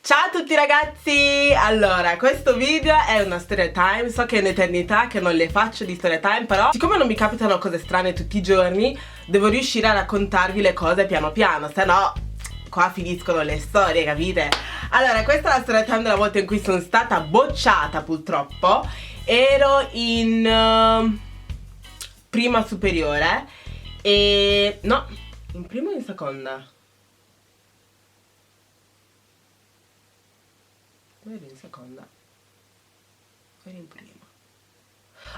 Ciao a tutti ragazzi! Allora, questo video è una story time. So che è un'eternità che non le faccio di story time, però siccome non mi capitano cose strane tutti i giorni, devo riuscire a raccontarvi le cose piano piano, se no qua finiscono le storie, capite? Allora, questa è la story time della volta in cui sono stata bocciata, purtroppo. Ero in prima superiore e... no, in prima o in seconda? Ero in seconda, ero in prima.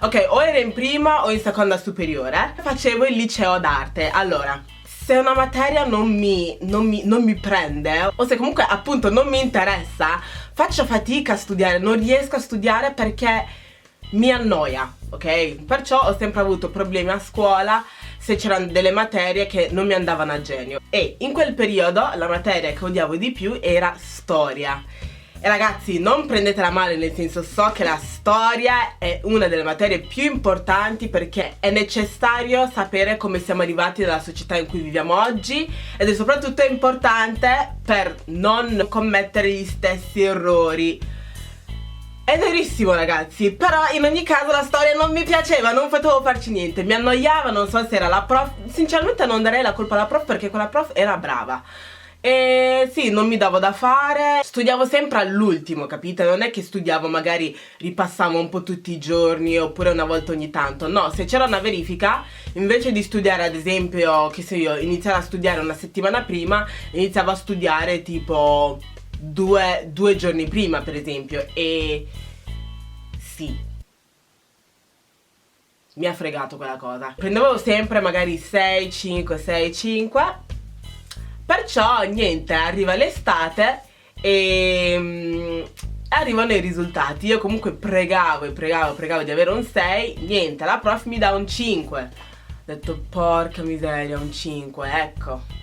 Ok, o ero in prima o in seconda superiore. Facevo il liceo d'arte. Allora, se una materia non mi prende, o se comunque appunto non mi interessa, faccio fatica a studiare, non riesco a studiare perché mi annoia, ok? Perciò ho sempre avuto problemi a scuola se c'erano delle materie che non mi andavano a genio. E in quel periodo la materia che odiavo di più era storia. E ragazzi, non prendetela male, nel senso, so che la storia è una delle materie più importanti perché è necessario sapere come siamo arrivati nella società in cui viviamo oggi, ed è soprattutto importante per non commettere gli stessi errori. È verissimo ragazzi, però in ogni caso la storia non mi piaceva, non potevo farci niente, mi annoiava, non so se era la prof, sinceramente non darei la colpa alla prof perché quella prof era brava. E sì, non mi davo da fare, studiavo sempre all'ultimo, capite? Non è che studiavo, magari ripassavo un po' tutti i giorni oppure una volta ogni tanto. No, se c'era una verifica, invece di studiare ad esempio, che so io, iniziare a studiare una settimana prima, iniziavo a studiare tipo due giorni prima per esempio. E sì, mi ha fregato quella cosa. Prendevo sempre magari 6, 5, 6, 5. Perciò niente, arriva l'estate e arrivano i risultati. Io comunque pregavo di avere un 6, niente, la prof mi dà un 5. Ho detto porca miseria, un 5, eccoci.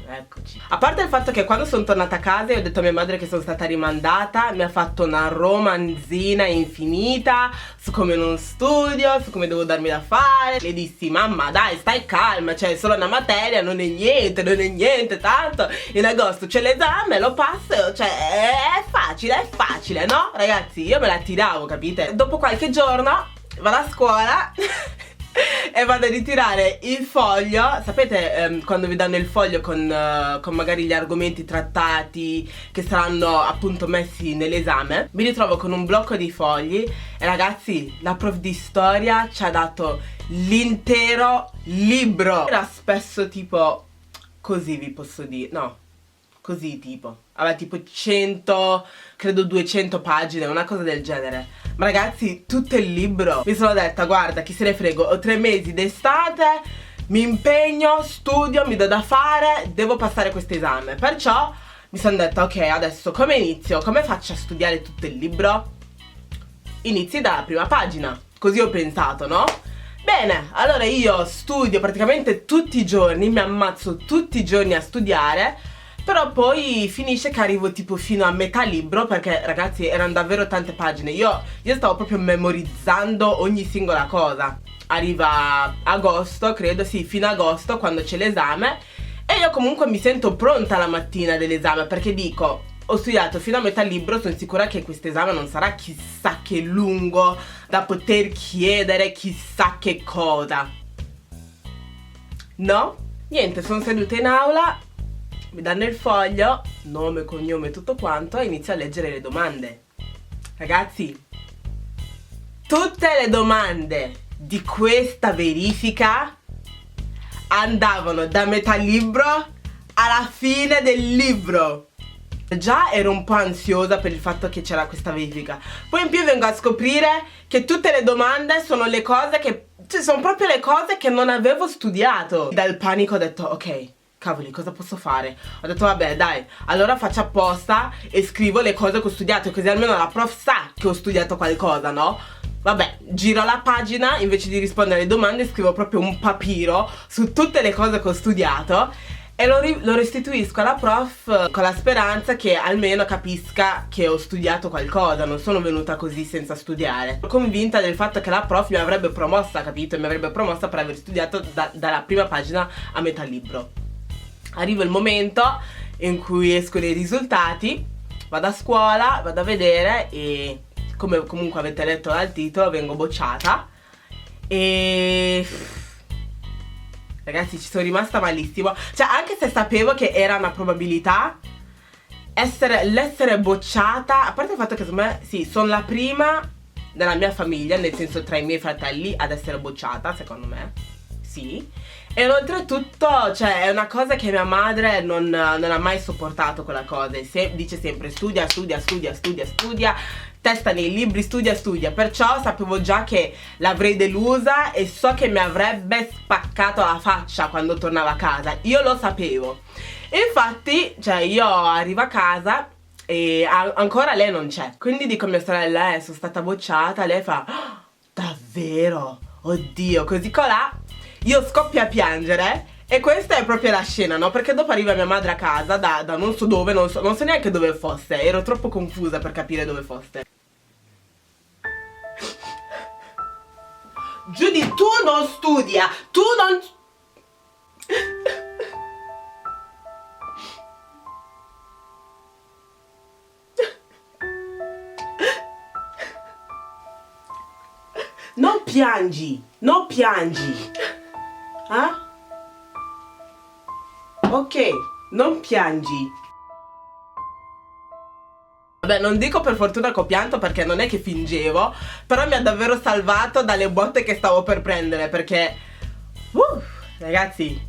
A parte il fatto che quando sono tornata a casa e ho detto a mia madre che sono stata rimandata, mi ha fatto una romanzina infinita su come non studio, su come devo darmi da fare. Le dissi, mamma dai, stai calma, cioè è solo una materia, non è niente, tanto in agosto c'è l'esame, lo passo, cioè è facile, no? Ragazzi, io me la tiravo, capite? Dopo qualche giorno vado a scuola e vado a ritirare il foglio. Sapete quando vi danno il foglio con magari gli argomenti trattati che saranno appunto messi nell'esame? Mi ritrovo con un blocco di fogli e ragazzi, la prof di storia ci ha dato l'intero libro. Era spesso tipo così, vi posso dire, no, così tipo, aveva tipo 100, credo 200 pagine, una cosa del genere. Ma ragazzi, tutto il libro. Mi sono detta, guarda, chi se ne frego, ho 3 mesi d'estate, mi impegno, studio, mi do da fare, devo passare questo esame. Perciò mi sono detta, ok, adesso come inizio? Come faccio a studiare tutto il libro? Inizi dalla prima pagina, così ho pensato, no? Bene, allora io studio praticamente tutti i giorni, mi ammazzo tutti i giorni a studiare. Però poi finisce che arrivo tipo fino a metà libro, perché ragazzi erano davvero tante pagine. Io stavo proprio memorizzando ogni singola cosa. Arriva agosto, credo, sì, fino a agosto, quando c'è l'esame, e io comunque mi sento pronta la mattina dell'esame, perché dico, ho studiato fino a metà libro, sono sicura che questo esame non sarà chissà che lungo da poter chiedere chissà che cosa. No? Niente, sono seduta in aula, mi danno il foglio, nome, cognome, tutto quanto, e inizio a leggere le domande. Ragazzi, tutte le domande di questa verifica andavano da metà libro alla fine del libro. Già ero un po' ansiosa per il fatto che c'era questa verifica. Poi in più vengo a scoprire che tutte le domande sono le cose che... cioè sono proprio le cose che non avevo studiato. Dal panico ho detto, ok, cavoli, cosa posso fare? Ho detto vabbè dai, allora faccio apposta e scrivo le cose che ho studiato, così almeno la prof sa che ho studiato qualcosa, no? Vabbè, giro la pagina, invece di rispondere alle domande scrivo proprio un papiro su tutte le cose che ho studiato e lo restituisco alla prof con la speranza che almeno capisca che ho studiato qualcosa, non sono venuta così senza studiare. Sono convinta del fatto che la prof mi avrebbe promossa, capito? Mi avrebbe promossa per aver studiato dalla prima pagina a metà libro. Arriva il momento in cui escono i risultati vado a scuola, vado a vedere e come comunque avete letto dal titolo vengo bocciata e ragazzi ci sono rimasta malissimo, cioè anche se sapevo che era una probabilità l'essere bocciata, a parte il fatto che secondo me sì, sono la prima della mia famiglia, nel senso tra i miei fratelli ad essere bocciata, secondo me, sì. E oltretutto, cioè, è una cosa che mia madre non ha mai sopportato quella cosa. Dice sempre studia, studia, studia, studia, studia, testa nei libri, studia, studia. Perciò sapevo già che l'avrei delusa e so che mi avrebbe spaccato la faccia quando tornava a casa. Io lo sapevo. E infatti, cioè, io arrivo a casa e ancora lei non c'è. Quindi dico a mia sorella, sono stata bocciata. Lei fa, "Oh, davvero? Oddio", così colà. Io scoppio a piangere e questa è proprio la scena, no? Perché dopo arriva mia madre a casa da non so dove, non so neanche dove fosse. Ero troppo confusa per capire dove fosse. Judy, tu non studia, tu non... Non piangi, non piangi. Ah? Ok, non piangi. Vabbè, non dico per fortuna che ho pianto perché non è che fingevo, però mi ha davvero salvato dalle botte che stavo per prendere perché ragazzi,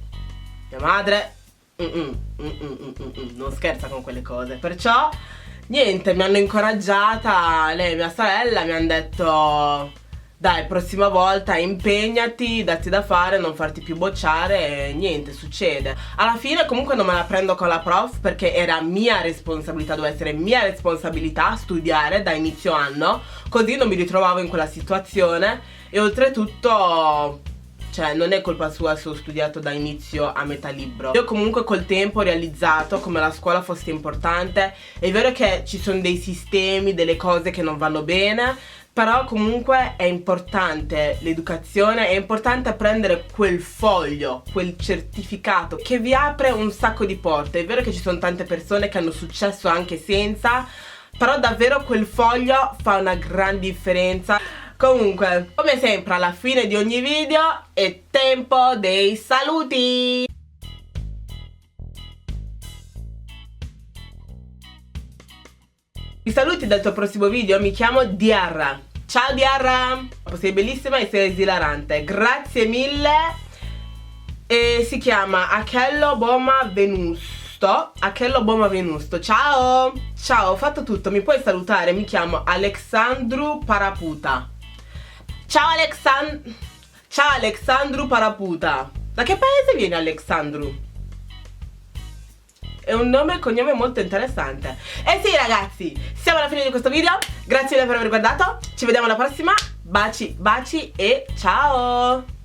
mia madre non scherza con quelle cose. Perciò niente, mi hanno incoraggiata, lei e mia sorella mi hanno detto dai, prossima volta impegnati, datti da fare, non farti più bocciare e niente, succede. Alla fine comunque non me la prendo con la prof perché era mia responsabilità, doveva essere mia responsabilità studiare da inizio anno, così non mi ritrovavo in quella situazione e oltretutto, cioè, non è colpa sua se ho studiato da inizio a metà libro. Io comunque col tempo ho realizzato come la scuola fosse importante. È vero che ci sono dei sistemi, delle cose che non vanno bene, però comunque è importante l'educazione, è importante prendere quel foglio, quel certificato che vi apre un sacco di porte. È vero che ci sono tante persone che hanno successo anche senza, però davvero quel foglio fa una gran differenza. Comunque, come sempre alla fine di ogni video è tempo dei saluti! I saluti del tuo prossimo video, mi chiamo Diarra. Ciao Diarra! Sei bellissima e sei esilarante. Grazie mille. E si chiama Achello Boma Venusto. Achello Boma Venusto. Ciao! Ciao, ho fatto tutto. Mi puoi salutare? Mi chiamo Alexandru Paraputa. Ciao Ciao Alexandru Paraputa. Da che paese viene Alexandru? È un nome e cognome molto interessante. E sì ragazzi, siamo alla fine di questo video. Grazie mille per aver guardato. Ci vediamo alla prossima. Baci, baci e ciao!